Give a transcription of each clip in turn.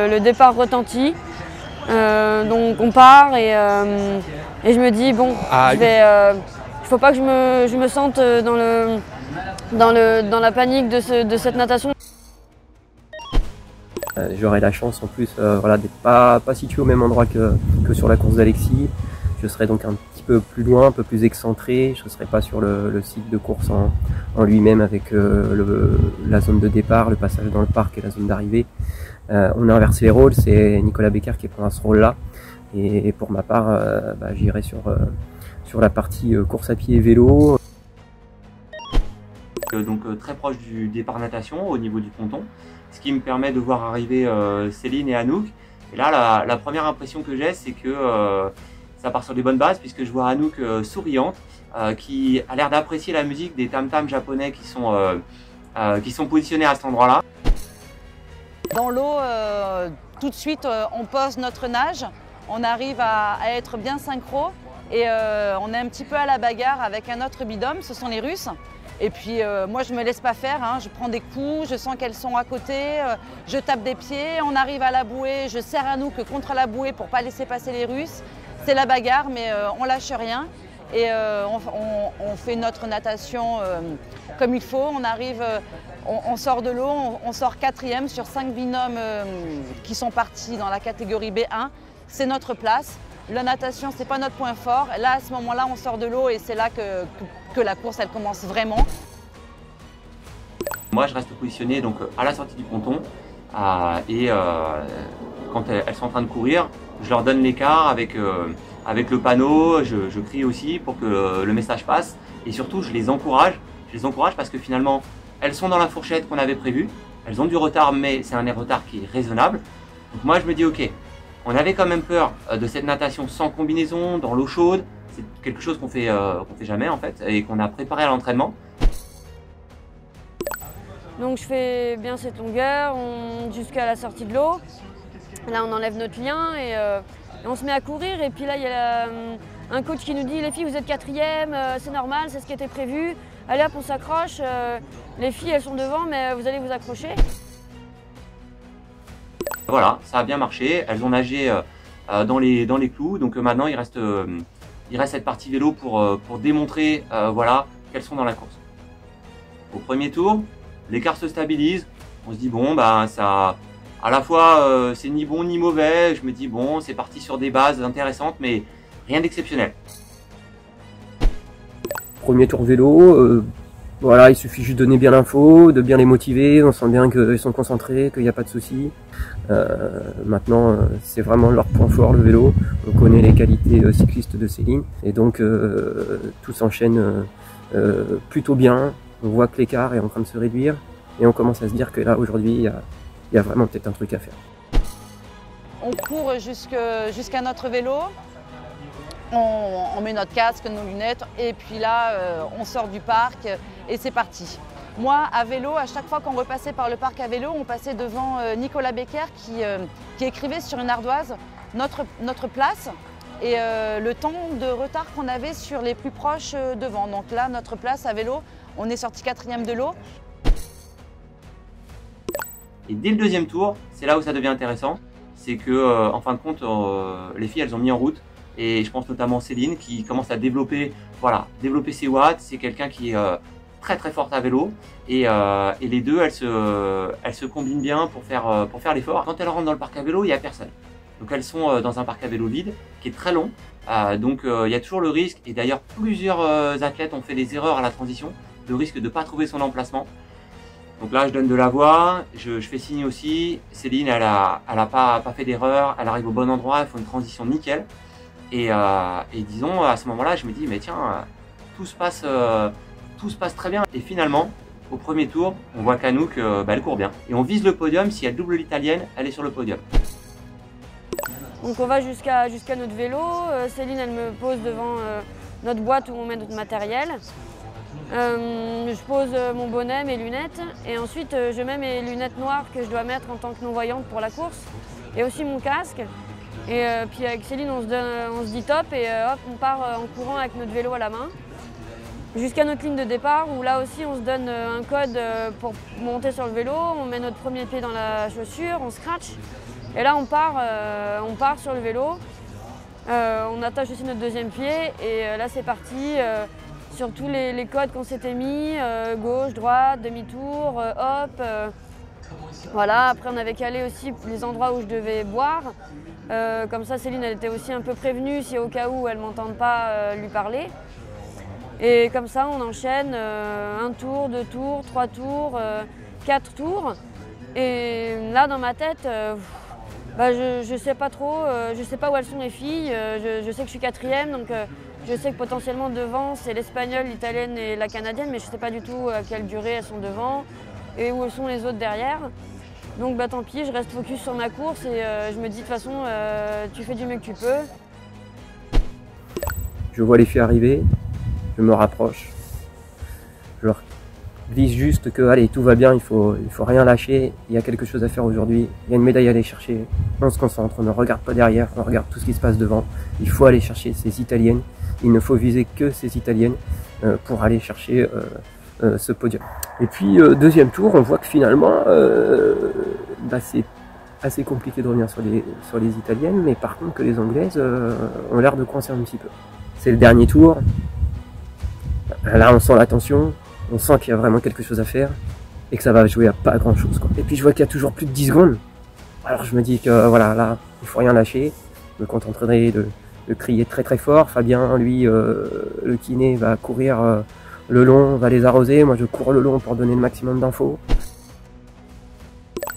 le départ retentit. Donc on part et je me dis bon, il faut pas que je me sente dans la panique de cette natation. J'aurai la chance en plus voilà, d'être pas situé au même endroit que sur la course d'Alexis. Je serai donc un petit peu plus loin, un peu plus excentré. Je ne serai pas sur le site de course en lui-même avec la zone de départ, le passage dans le parc et la zone d'arrivée. On a inversé les rôles, c'est Nicolas Becker qui prendra ce rôle-là. Et pour ma part, j'irai sur la partie course à pied et vélo. Donc très proche du départ natation au niveau du ponton, ce qui me permet de voir arriver Céline et Anouk. Et là, la première impression que j'ai, c'est que ça part sur des bonnes bases, puisque je vois Anouk souriante, qui a l'air d'apprécier la musique des tam-tams japonais qui sont positionnés à cet endroit-là. Dans l'eau, tout de suite, on pose notre nage, on arrive à être bien synchro et on est un petit peu à la bagarre avec un autre bidôme, ce sont les Russes. Et puis moi je me laisse pas faire, hein. Je prends des coups, je sens qu'elles sont à côté, je tape des pieds, on arrive à la bouée, je serre Anouk contre la bouée pour pas laisser passer les Russes. C'est la bagarre mais on lâche rien et on fait notre natation comme il faut. On arrive, on sort de l'eau, on sort 4e sur 5 binômes qui sont partis dans la catégorie B1. C'est notre place. La natation, c'est pas notre point fort. Là, à ce moment-là, on sort de l'eau et c'est là que la course, elle commence vraiment. Moi, je reste positionné donc à la sortie du ponton et quand elles sont en train de courir, je leur donne l'écart avec le panneau. Je crie aussi pour que le message passe et surtout, je les encourage. Je les encourage parce que finalement, elles sont dans la fourchette qu'on avait prévue. Elles ont du retard, mais c'est un retard qui est raisonnable. Donc moi, je me dis ok. On avait quand même peur de cette natation sans combinaison, dans l'eau chaude. C'est quelque chose qu'on fait jamais en fait et qu'on a préparé à l'entraînement. Donc je fais bien cette longueur jusqu'à la sortie de l'eau. Là on enlève notre lien et on se met à courir. Et puis là il y a un coach qui nous dit les filles vous êtes 4e, c'est normal, c'est ce qui était prévu. Allez hop on s'accroche, les filles elles sont devant mais vous allez vous accrocher. Voilà, ça a bien marché, elles ont nagé dans les clous, donc maintenant il reste cette partie vélo pour démontrer voilà, qu'elles sont dans la course. Au premier tour, l'écart se stabilise, on se dit bon, ça, à la fois c'est ni bon ni mauvais, je me dis bon, c'est parti sur des bases intéressantes, mais rien d'exceptionnel. Premier tour vélo, voilà, il suffit juste de donner bien l'info, de bien les motiver, on sent bien qu'ils sont concentrés, qu'il n'y a pas de soucis. Maintenant, c'est vraiment leur point fort, le vélo. On connaît les qualités cyclistes de Céline et donc tout s'enchaîne plutôt bien. On voit que l'écart est en train de se réduire et on commence à se dire que là, aujourd'hui, il y a vraiment peut-être un truc à faire. On court jusqu'à notre vélo. On met notre casque, nos lunettes et puis là, on sort du parc et c'est parti. Moi, à vélo, à chaque fois qu'on repassait par le parc à vélo, on passait devant Nicolas Becker qui écrivait sur une ardoise notre place et le temps de retard qu'on avait sur les plus proches devant. Donc là, notre place à vélo, on est sorti 4e de l'eau. Et dès le deuxième tour, c'est là où ça devient intéressant, c'est que en fin de compte, les filles, elles ont mis en route. Et je pense notamment Céline qui commence à développer ses watts. C'est quelqu'un qui est très très forte à vélo et les deux elles se combinent bien pour faire l'effort. Quand elles rentrent dans le parc à vélo, il n'y a personne. Donc elles sont dans un parc à vélo vide qui est très long. Donc il y a toujours le risque, et d'ailleurs plusieurs athlètes ont fait des erreurs à la transition, le risque de ne pas trouver son emplacement. Donc là je donne de la voix, je fais signe aussi. Céline elle a pas fait d'erreur, elle arrive au bon endroit, elle fait une transition nickel. Et disons, à ce moment-là, je me dis, mais tiens, tout se passe très bien. Et finalement, au premier tour, on voit qu'Anouk, elle court bien. Et on vise le podium, si elle double l'italienne, elle est sur le podium. Donc on va jusqu'à notre vélo. Céline, elle me pose devant notre boîte où on met notre matériel. Je pose mon bonnet, mes lunettes. Et ensuite, je mets mes lunettes noires que je dois mettre en tant que non-voyante pour la course. Et aussi mon casque. Et puis avec Céline, on se dit top et hop, on part en courant avec notre vélo à la main. Jusqu'à notre ligne de départ où là aussi on se donne un code pour monter sur le vélo. On met notre premier pied dans la chaussure, on scratch. Et là, on part sur le vélo. On attache aussi notre deuxième pied et là, c'est parti. Sur tous les codes qu'on s'était mis, gauche, droite, demi-tour, hop. Voilà, après on avait calé aussi les endroits où je devais boire. Comme ça, Céline, elle était aussi un peu prévenue si au cas où elle ne m'entende pas lui parler. Et comme ça, on enchaîne 1 tour, 2 tours, 3 tours, 4 tours. Et là, dans ma tête, je ne sais pas trop, je ne sais pas où elles sont les filles. Je sais que je suis 4e, donc je sais que potentiellement devant, c'est l'Espagnole, l'Italienne et la Canadienne, mais je ne sais pas du tout à quelle durée elles sont devant et où sont les autres derrière. Donc tant pis, je reste focus sur ma course et je me dis de toute façon, tu fais du mieux que tu peux. Je vois les filles arriver, je me rapproche, je leur glisse juste que allez, tout va bien, il faut rien lâcher, il y a quelque chose à faire aujourd'hui, il y a une médaille à aller chercher, on se concentre, on ne regarde pas derrière, on regarde tout ce qui se passe devant, il faut aller chercher ces Italiennes, il ne faut viser que ces Italiennes pour aller chercher ce podium. Et puis deuxième tour, on voit que finalement c'est assez compliqué de revenir sur les Italiennes, mais par contre que les Anglaises ont l'air de coincer un petit peu. C'est le dernier tour, là on sent la tension, on sent qu'il y a vraiment quelque chose à faire et que ça va jouer à pas grand chose, quoi. Et puis je vois qu'il y a toujours plus de 10 secondes, alors je me dis que voilà, là il faut rien lâcher, je me contenterai de crier très très fort. Fabien, lui, le kiné, va courir le long, va les arroser, moi je cours le long pour donner le maximum d'infos.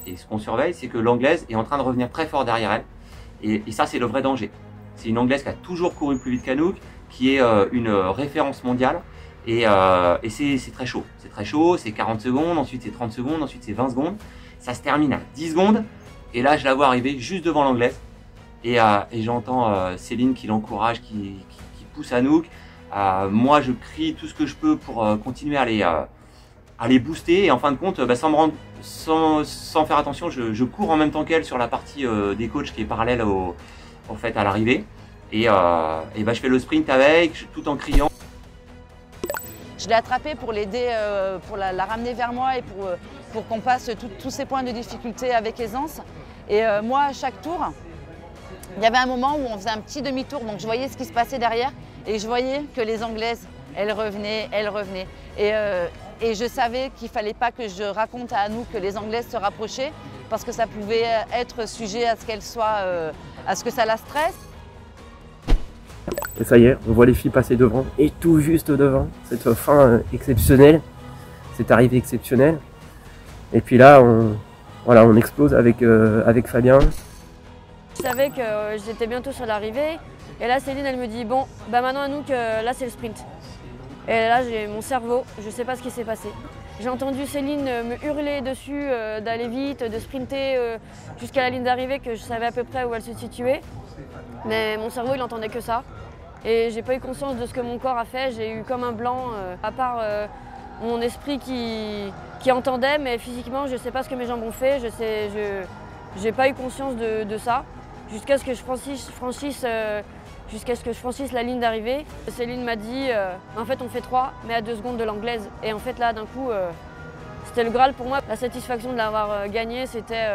Et ce qu'on surveille, c'est que l'Anglaise est en train de revenir très fort derrière elle. Et ça, c'est le vrai danger. C'est une Anglaise qui a toujours couru plus vite qu'Anouk, qui est une référence mondiale. Et c'est très chaud. C'est très chaud, c'est 40 secondes, ensuite c'est 30 secondes, ensuite c'est 20 secondes. Ça se termine à 10 secondes. Et là, je la vois arriver juste devant l'Anglaise. Et j'entends Céline qui l'encourage, qui pousse Anouk. Moi, je crie tout ce que je peux pour continuer à les booster. Et en fin de compte, sans faire attention, je cours en même temps qu'elle sur la partie des coachs qui est parallèle à l'arrivée. Et je fais le sprint avec, tout en criant. Je l'ai attrapée pour l'aider, pour la ramener vers moi et pour qu'on passe tous ces points de difficulté avec aisance. Et moi, à chaque tour, il y avait un moment où on faisait un petit demi-tour, donc je voyais ce qui se passait derrière et je voyais que les Anglaises, elles revenaient. Et je savais qu'il ne fallait pas que je raconte à Anouk que les Anglaises se rapprochaient parce que ça pouvait être sujet à ce qu'elles soient, à ce que ça la stresse. Et ça y est, on voit les filles passer devant, et tout juste devant, cette fin exceptionnelle, cette arrivée exceptionnelle. Et puis là, on explose avec Fabien. Je savais que j'étais bientôt sur l'arrivée, et là Céline, elle me dit bon, maintenant Anouk, là c'est le sprint. Et là j'ai mon cerveau, je ne sais pas ce qui s'est passé. J'ai entendu Céline me hurler dessus, d'aller vite, de sprinter jusqu'à la ligne d'arrivée, que je savais à peu près où elle se situait. Mais mon cerveau, il n'entendait que ça. Et j'ai pas eu conscience de ce que mon corps a fait. J'ai eu comme un blanc, à part mon esprit qui entendait, mais physiquement, je sais pas ce que mes jambes ont fait. J'ai pas eu conscience de ça jusqu'à ce que je franchisse la ligne d'arrivée. Céline m'a dit, en fait, on fait 3, mais à 2 secondes de l'Anglaise. Et en fait, là, d'un coup, c'était le Graal pour moi. La satisfaction de l'avoir gagné, c'était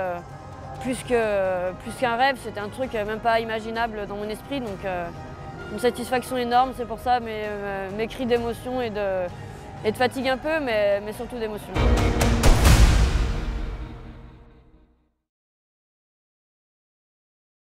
plus qu'un rêve. C'était un truc même pas imaginable dans mon esprit. Donc, une satisfaction énorme. C'est pour ça mes cris d'émotion et de fatigue un peu, mais surtout d'émotion.